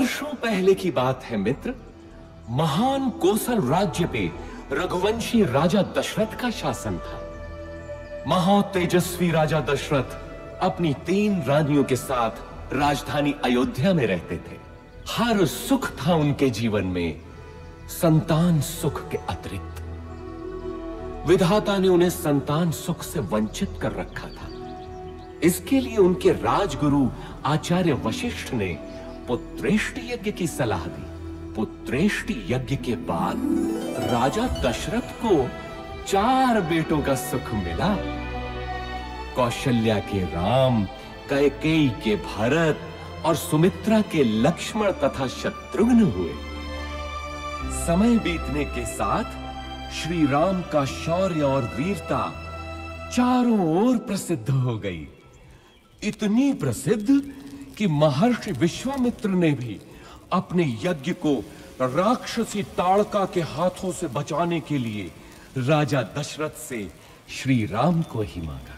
वर्षों पहले की बात है मित्र। महान कोसल राज्य पे रघुवंशी राजा दशरथ का शासन था। महातेजस्वी राजा दशरथ अपनी 3 रानियों के साथ राजधानी अयोध्या में रहते थे। हर सुख था उनके जीवन में, संतान सुख के अतिरिक्त। विधाता ने उन्हें संतान सुख से वंचित कर रखा था। इसके लिए उनके राजगुरु आचार्य वशिष्ठ ने पुत्रेष्टि यज्ञ की सलाह दी। पुत्रेष्टि यज्ञ के बाद राजा दशरथ को 4 बेटों का सुख मिला। कौशल्या के राम, कैकेयी के भरत और सुमित्रा के लक्ष्मण तथा शत्रुघ्न हुए। समय बीतने के साथ श्री राम का शौर्य और वीरता चारों ओर प्रसिद्ध हो गई। इतनी प्रसिद्ध कि महर्षि विश्वामित्र ने भी अपने यज्ञ को राक्षसी ताड़का के हाथों से बचाने के लिए राजा दशरथ से श्री राम को ही मांगा।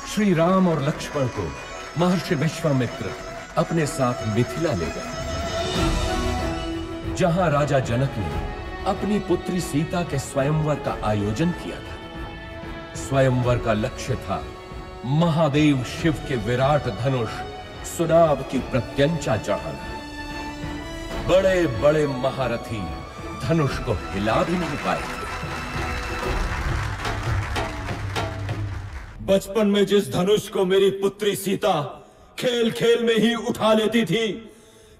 श्री राम और लक्ष्मण को महर्षि विश्वामित्र अपने साथ मिथिला ले गए, जहां राजा जनक ने अपनी पुत्री सीता के स्वयंवर का आयोजन किया था। स्वयंवर का लक्ष्य था महादेव शिव के विराट धनुष सुनाभ की प्रत्यंचा चढ़ाना। बड़े बड़े महारथी धनुष को हिला भी नहीं पाए थे। बचपन में जिस धनुष को मेरी पुत्री सीता खेल खेल में ही उठा लेती थी,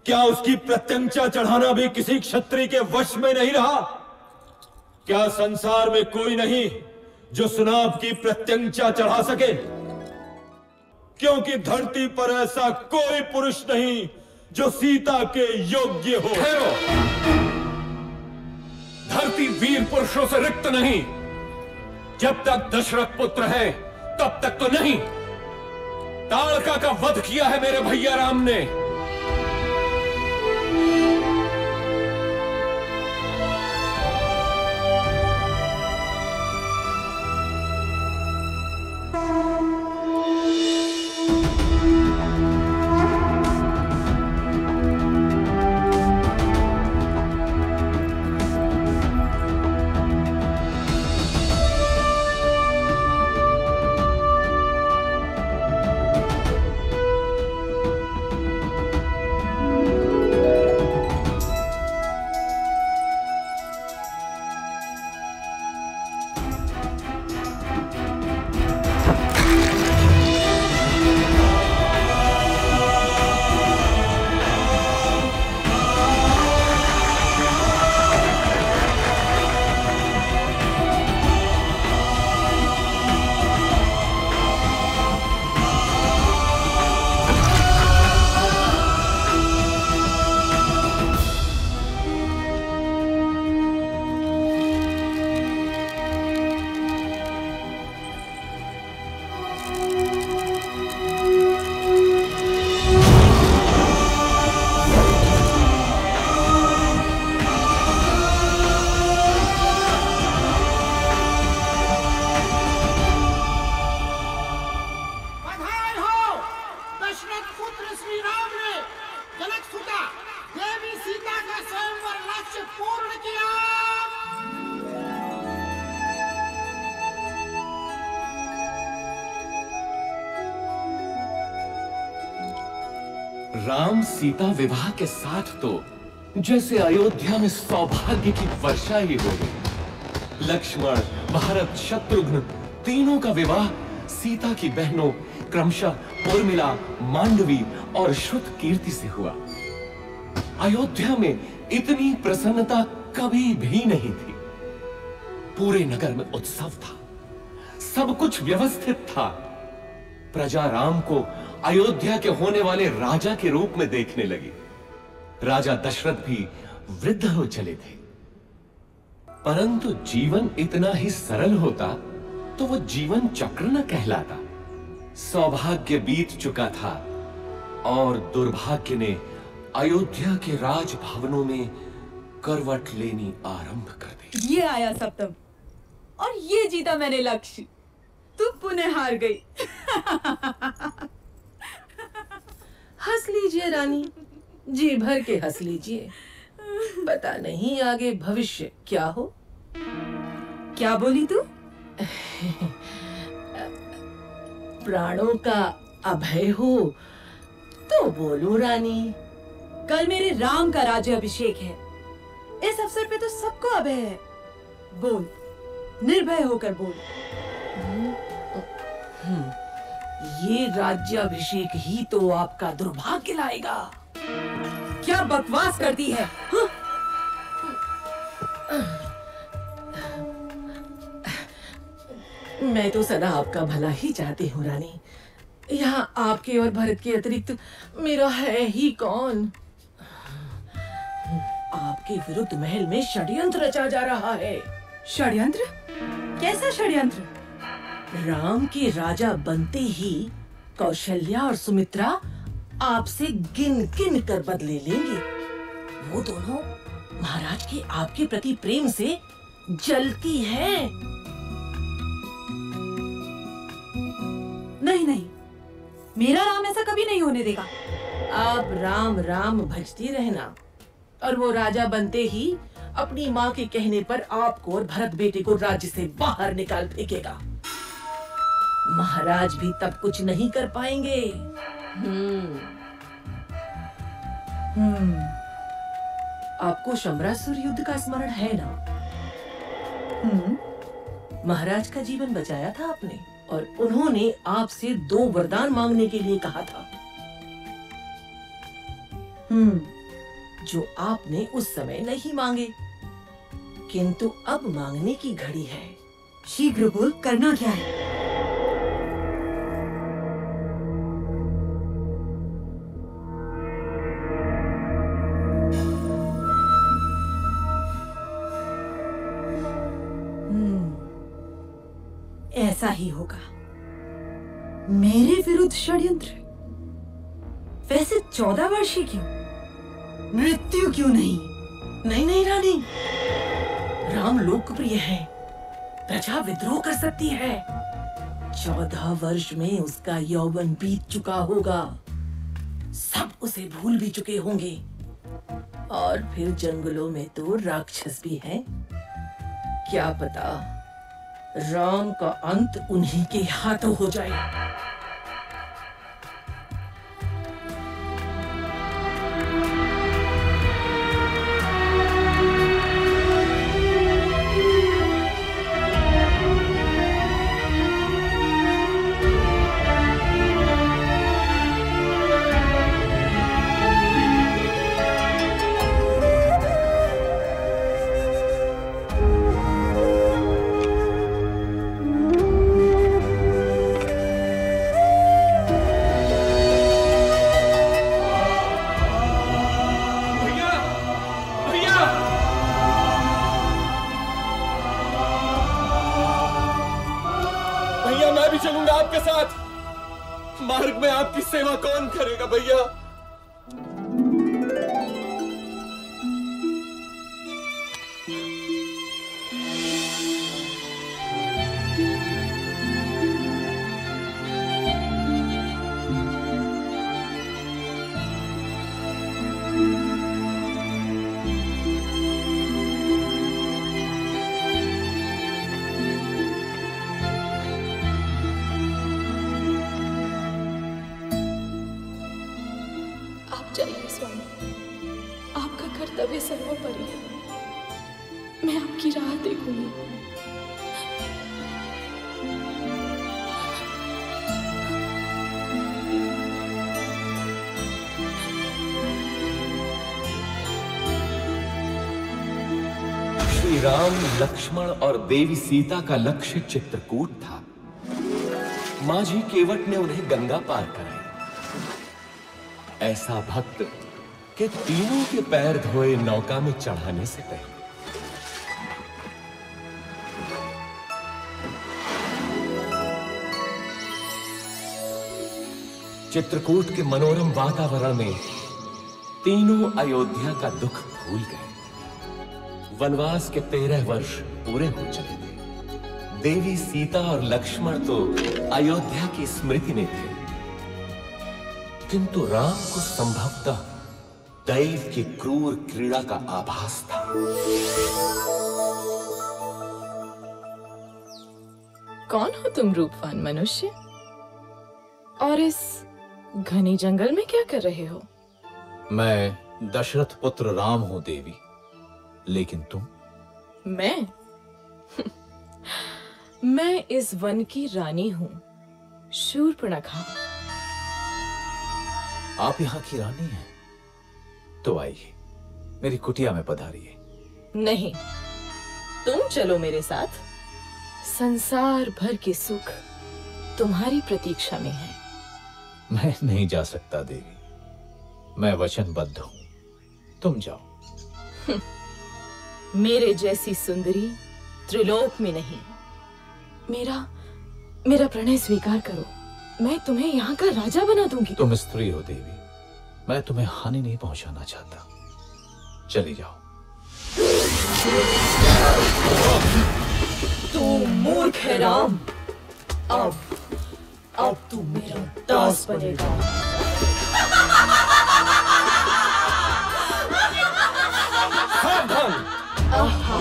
क्या उसकी प्रत्यंचा चढ़ाना भी किसी क्षत्रिय के वश में नहीं रहा? क्या संसार में कोई नहीं जो सुनाभ की प्रत्यंचा चढ़ा सके? क्योंकि धरती पर ऐसा कोई पुरुष नहीं जो सीता के योग्य हो। ठहरो, धरती वीर पुरुषों से रिक्त नहीं। जब तक दशरथ पुत्र है तब तक तो नहीं। ताड़का का वध किया है मेरे भैया राम ने। राम सीता विवाह के साथ तो जैसे अयोध्या में सौभाग्य की वर्षा ही हो गई। लक्ष्मण, भरत, शत्रुघ्न तीनों का विवाह सीता की बहनों क्रमशः उर्मिला, मांडवी और श्रुतकीर्ति से हुआ। अयोध्या में इतनी प्रसन्नता कभी भी नहीं थी। पूरे नगर में उत्सव था, सब कुछ व्यवस्थित था। प्रजा राम को अयोध्या के होने वाले राजा के रूप में देखने लगी। राजा दशरथ भी वृद्ध हो चले थे। परंतु जीवन इतना ही सरल होता तो वो जीवन चक्र न कहलाता। सौभाग्य बीत चुका था और दुर्भाग्य ने अयोध्या के राजभवनों में करवट लेनी आरंभ कर दी। ये आया सप्तम और ये जीता मैंने लक्ष्य। तू पुनः हार गई। है रानी, जी भर के हंस लीजिए। पता नहीं आगे भविष्य क्या हो। क्या बोली तू? प्राणों का अभय हो तो बोलो रानी। कल मेरे राम का राज्याभिषेक है। इस अवसर पे तो सबको अभय है। बोल, निर्भय होकर बोल। ये राज्याभिषेक ही तो आपका दुर्भाग्य लाएगा। क्या बकवास करती है? मैं तो सदा आपका भला ही चाहती हूँ रानी। यहाँ आपके और भरत के अतिरिक्त मेरा है ही कौन। आपके विरुद्ध महल में षड्यंत्र रचा जा रहा है। षड्यंत्र? कैसा षड्यंत्र? राम के राजा बनते ही कौशल्या और सुमित्रा आपसे गिन गिन कर बदले लेंगे। वो दोनों महाराज के आपके प्रति प्रेम से जलती हैं। नहीं नहीं, मेरा राम ऐसा कभी नहीं होने देगा। आप राम राम भजती रहना और वो राजा बनते ही अपनी माँ के कहने पर आपको और भरत बेटे को राज्य से बाहर निकाल फेंकेगा। महाराज भी तब कुछ नहीं कर पाएंगे। आपको शमरासुर युद्ध का स्मरण है ना? महाराज का जीवन बचाया था आपने और उन्होंने आपसे 2 वरदान मांगने के लिए कहा था, जो आपने उस समय नहीं मांगे, किंतु अब मांगने की घड़ी है। शीघ्र बोल, करना क्या है? ऐसा ही होगा। मेरे विरुद्ध षड्यंत्र? वैसे 14 वर्षीय क्यों? मृत्यु क्यों नहीं? नहीं नहीं रानी, राम लोकप्रिय है, प्रजा विद्रोह कर सकती है। 14 वर्ष में उसका यौवन बीत चुका होगा, सब उसे भूल भी चुके होंगे। और फिर जंगलों में तो राक्षस भी हैं। क्या पता राम का अंत उन्हीं के हाथों हो जाए। मैं भी चलूंगा आपके साथ। मार्ग में आपकी सेवा कौन करेगा भैया? जाइए स्वामी, आपका कर्तव्य सर्वोपरि है। मैं आपकी राह देखूंगी। श्री राम, लक्ष्मण और देवी सीता का लक्ष्य चित्रकूट था। माझी केवट ने उन्हें गंगा पार कराई। ऐसा भक्त कि तीनों के पैर धोए नौका में चढ़ाने से पहले। चित्रकूट के मनोरम वातावरण में तीनों अयोध्या का दुख भूल गए। वनवास के 13 वर्ष पूरे हो चले थे। देवी सीता और लक्ष्मण तो अयोध्या की स्मृति में थे। किंतु राम को संभवतः दैव की क्रूर क्रीड़ा का आभास था। कौन हो तुम रूपवान मनुष्य? और इस घने जंगल में क्या कर रहे हो? मैं दशरथ पुत्र राम हूं देवी, लेकिन तुम? मैं मैं इस वन की रानी हूं, शूर्पणखा। आप यहाँ की रानी हैं? तो आइए, मेरी कुटिया में पधारिए। नहीं, तुम चलो मेरे साथ। संसार भर के सुख तुम्हारी प्रतीक्षा में है। मैं नहीं जा सकता देवी, मैं वचनबद्ध हूं। तुम जाओ। मेरे जैसी सुंदरी त्रिलोक में नहीं। मेरा प्रणय स्वीकार करो, मैं तुम्हें यहाँ का राजा बना दूंगी। तुम स्त्री हो देवी, मैं तुम्हें हानि नहीं पहुंचाना चाहता। चली जाओ। तू मूर्ख है राम। अब तू मेरा दास बनेगा। आहा,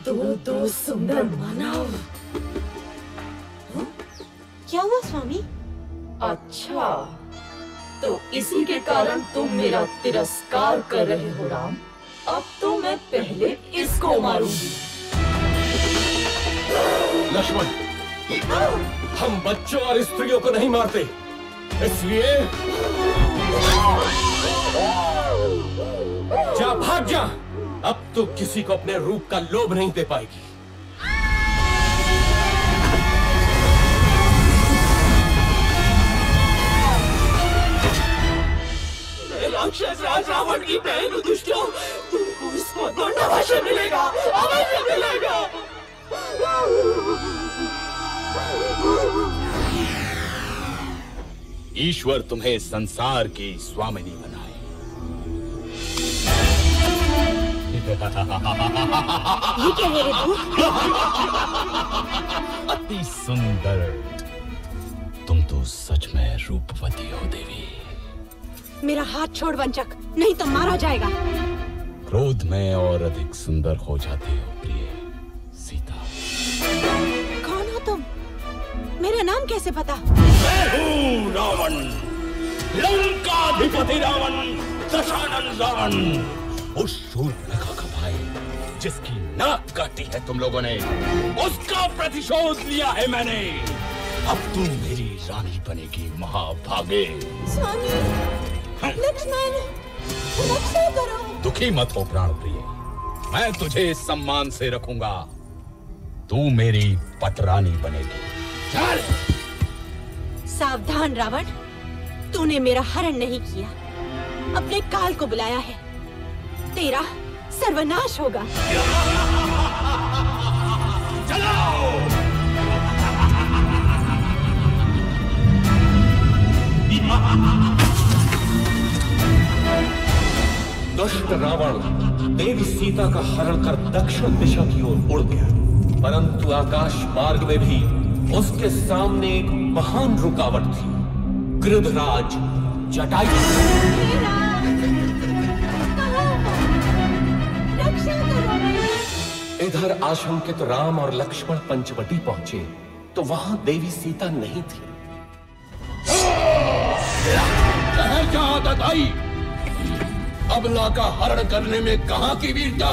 दो सुंदर मानव। क्या हुआ स्वामी? अच्छा, तो इसी के कारण तुम मेरा तिरस्कार कर रहे हो राम। अब तो मैं पहले इसको मारूंगी। लक्ष्मण, हम बच्चों और स्त्रियों को नहीं मारते, इसलिए जा, भाग जा। अब तो किसी को अपने रूप का लोभ नहीं दे पाएगी। राक्षस राज रावण की बहन दुष्टों, तुमको इसको दंडवश मिलेगा, अवश्य मिलेगा। ईश्वर तुम्हें संसार की स्वामिनी बनाए। ये क्या है रे तू? अति सुंदर, तुम तो सच में रूपवती हो देवी। मेरा हाथ छोड़ वंचक, नहीं तो मारा जाएगा। क्रोध में और अधिक सुंदर हो जाते हो प्रिय सीता। कौन हो तुम? मेरा नाम कैसे पता? मैं हूँ रावण, लंकाधिपति रावण, दशानन रावण, उस शूर्पणखा का भाई जिसकी नाक काटी है तुम लोगों ने, उसका प्रतिशोध लिया है मैंने। अब तुम मेरी रानी बनेगी महाभागे। स्वामी, लक्ष्मण, रक्षा करो। दुखी मत हो प्राण प्रिय, मैं तुझे सम्मान से रखूंगा। तू मेरी पटरानी बनेगी। चल। सावधान रावण, तूने मेरा हरण नहीं किया, अपने काल को बुलाया है। तेरा सर्वनाश होगा। चलो। दुष्ट रावण देवी सीता का हरण कर दक्षिण दिशा की ओर उड़ गया, परंतु आकाश मार्ग में भी उसके सामने एक महान रुकावट थी, गृधराज जटायु। इधर आशंकित राम और लक्ष्मण पंचवटी पहुंचे तो वहां देवी सीता नहीं थी। जहां तक आई, अबला का हरण करने में कहां की वीरता?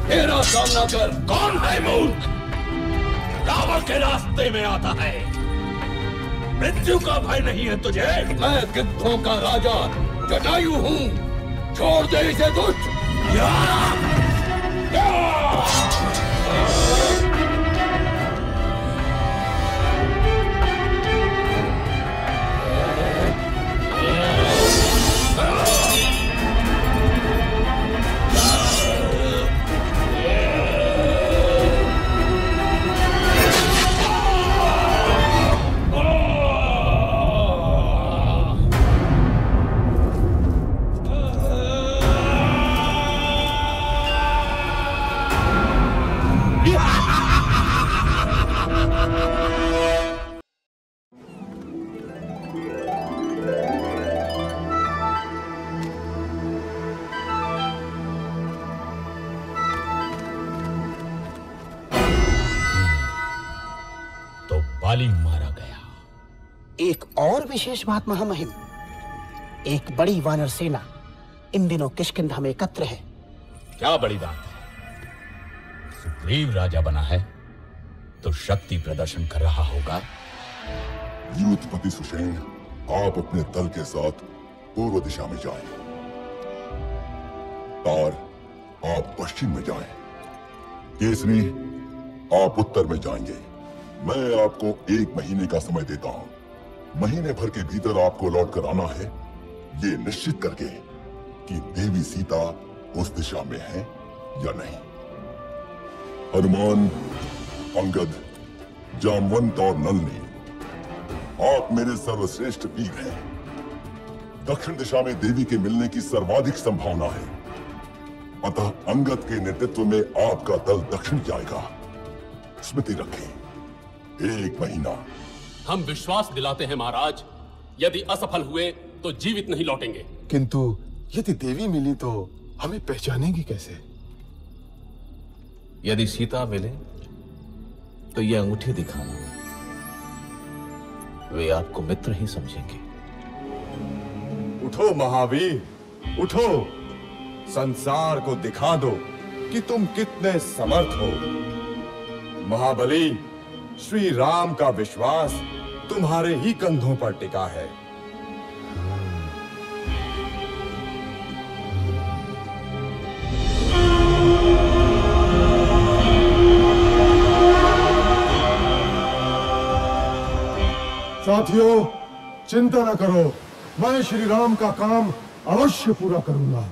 तेरा सामना कर। कौन है मूर्ख? रावण के रास्ते में आता है। मृत्यु का भय नहीं है तुझे? मैं गिद्धों का राजा जटायु हूं। छोड़ दे इसे दुष्ट। एक और विशेष बात महामहिम, एक बड़ी वानर सेना इन दिनों किष्किंधा में एकत्र है। क्या बड़ी बात है? सुग्रीव राजा बना है तो शक्ति प्रदर्शन कर रहा होगा। युद्धपति सुषेण, आप अपने दल के साथ पूर्व दिशा में जाएं। तार, आप पश्चिम में जाएं। केसरी, आप उत्तर में जाएंगे। मैं आपको 1 महीने का समय देता हूं। महीने भर के भीतर आपको लौट कर आना है, ये निश्चित करके कि देवी सीता उस दिशा में है या नहीं। हनुमान, अंगद, जामवंत और नलनी, आप मेरे सर्वश्रेष्ठ वीर हैं। दक्षिण दिशा में देवी के मिलने की सर्वाधिक संभावना है, अतः अंगद के नेतृत्व में आपका दल दक्षिण जाएगा। स्मृति रखें, 1 महीना। हम विश्वास दिलाते हैं महाराज, यदि असफल हुए तो जीवित नहीं लौटेंगे। किंतु यदि देवी मिली तो हमें पहचानेंगी कैसे? यदि सीता मिले तो ये अंगूठी दिखाना, वे आपको मित्र ही समझेंगे। उठो महावीर, उठो, संसार को दिखा दो कि तुम कितने समर्थ हो। महाबली, श्री राम का विश्वास तुम्हारे ही कंधों पर टिका है। साथियों, चिंता न करो, मैं श्री राम का काम अवश्य पूरा करूंगा।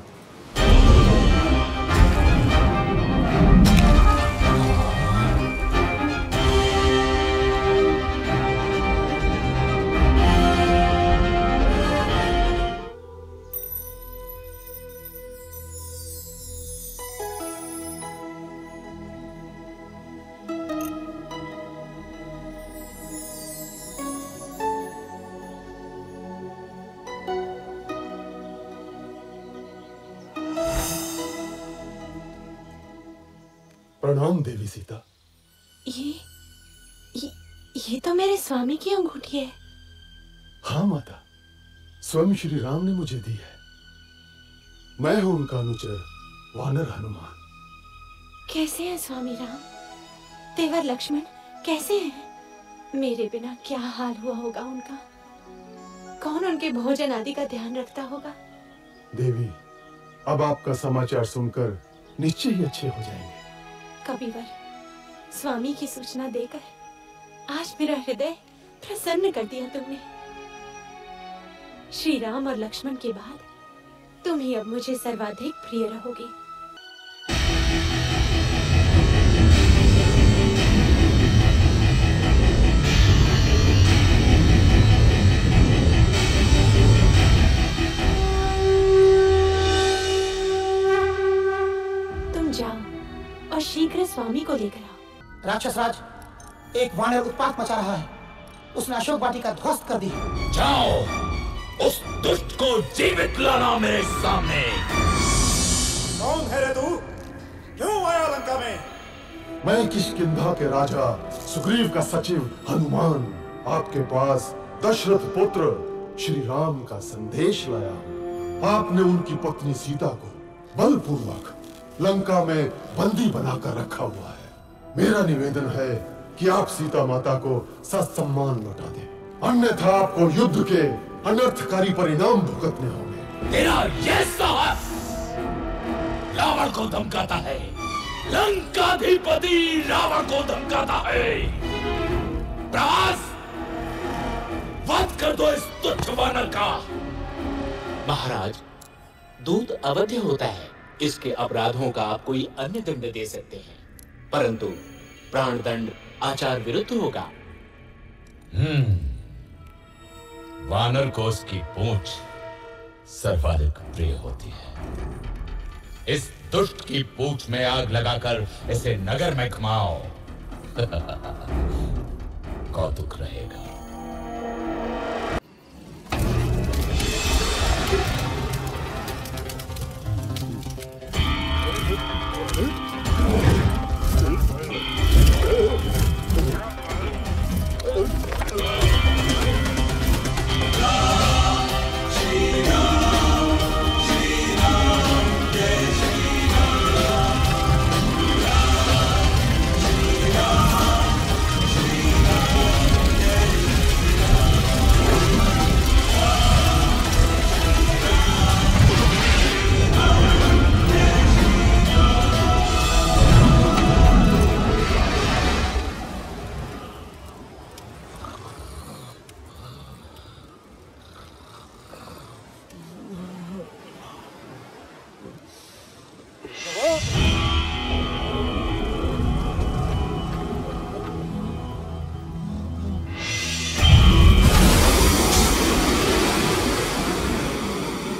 प्रणाम देवी सीता। ये तो मेरे स्वामी की अंगूठी है। हाँ माता, स्वयं श्री राम ने मुझे दी है। मैं हूं उनका अनुचर वानर हनुमान। कैसे हैं स्वामी राम? देवर लक्ष्मण कैसे हैं? मेरे बिना क्या हाल हुआ होगा उनका? कौन उनके भोजन आदि का ध्यान रखता होगा? देवी, अब आपका समाचार सुनकर निश्चय ही अच्छे हो जाएंगे। कबीवर, स्वामी की सूचना देकर आज मेरा हृदय प्रसन्न कर दिया तुमने। श्री राम और लक्ष्मण के बाद तुम ही अब मुझे सर्वाधिक प्रिय रहोगे। तुम जाओ और शीघ्र स्वामी को लेकर आओ। राक्षस राज, एक वानर उत्पात मचा रहा है। उसने अशोक वाटिका ध्वस्त कर दी। जाओ, उस दुष्ट को जीवित लाना मेरे सामने। कौन है रे तू? क्यों आया लंका में? मैं किष्किंधा के राजा सुग्रीव का सचिव हनुमान आपके पास दशरथ पुत्र श्री राम का संदेश लाया हूं। आपने उनकी पत्नी सीता को बलपूर्वक लंका में बंदी बनाकर रखा हुआ है। मेरा निवेदन है कि आप सीता माता को ससम्मान लौटा दें, अन्यथा आपको युद्ध के अनर्थकारी परिणाम भुगतने होंगे। तेरा ये साहस रावण को धमकाता है, लंकाधिपति रावण को धमकाता है। प्रभास, वध कर दो इस तुच्छ वानर का। महाराज, दूत अवध्य होता है, इसके अपराधों का आप कोई अन्य दंड दे सकते हैं, परंतु प्राण दंड आचार विरुद्ध होगा। वानर को उसकी पूंछ सर्वाधिक प्रिय होती है। इस दुष्ट की पूंछ में आग लगाकर इसे नगर में घुमाओ। कौतुक रहेगा।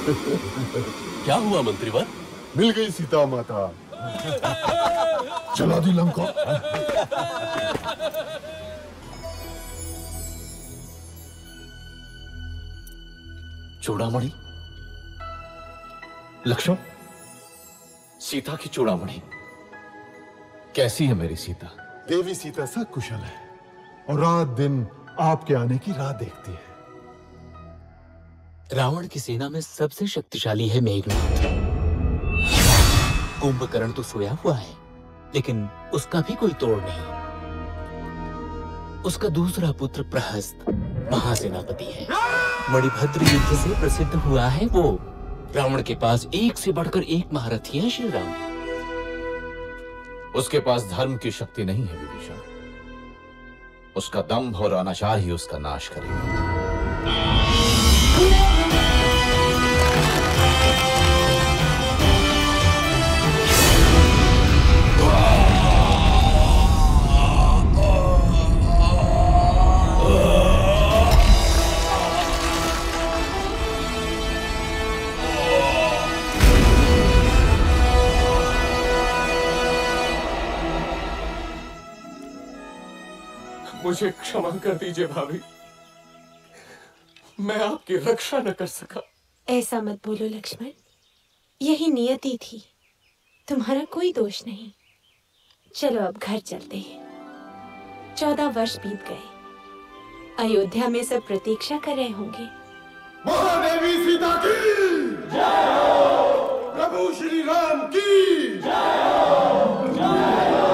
क्या हुआ मंत्रीवर? मिल गई सीता माता। चला दी लंका। चूड़ामणि, लक्ष्मण, सीता की चूड़ामणि कैसी है मेरी सीता? देवी सीता सकुशल है और रात दिन आपके आने की राह देखती है। रावण की सेना में सबसे शक्तिशाली है मेघनाद। कुंभकर्ण तो सोया हुआ है, लेकिन उसका भी कोई तोड़ नहीं। उसका दूसरा पुत्र प्रहस्त महासेनापति है। मणिभद्र युद्ध से प्रसिद्ध हुआ है वो। रावण के पास एक से बढ़कर एक महारथी है श्री राम। उसके पास धर्म की शक्ति नहीं है विभीषण। उसका दंभ और अनाचार ही उसका नाश करेगा। मुझे क्षमा कर दीजिए भाभी, मैं आपकी रक्षा न कर सका। ऐसा मत बोलो लक्ष्मण, यही नियति थी, तुम्हारा कोई दोष नहीं। चलो अब घर चलते हैं। 14 वर्ष बीत गए, अयोध्या में सब प्रतीक्षा कर रहे होंगे। महादेवी सीता की जय हो, प्रभु श्री राम की जय हो, जय हो।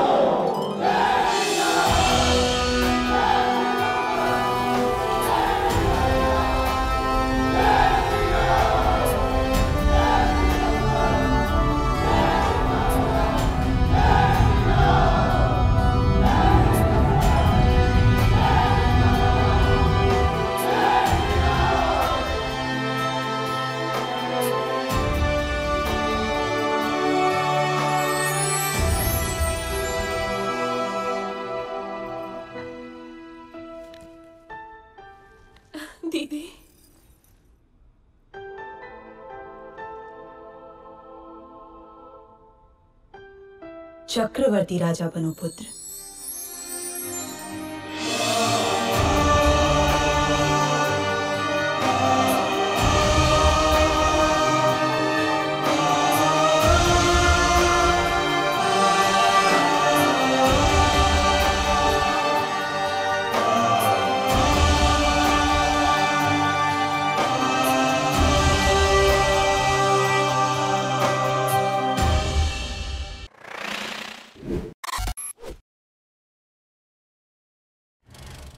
दीदी, चक्रवर्ती राजा बनो पुत्र।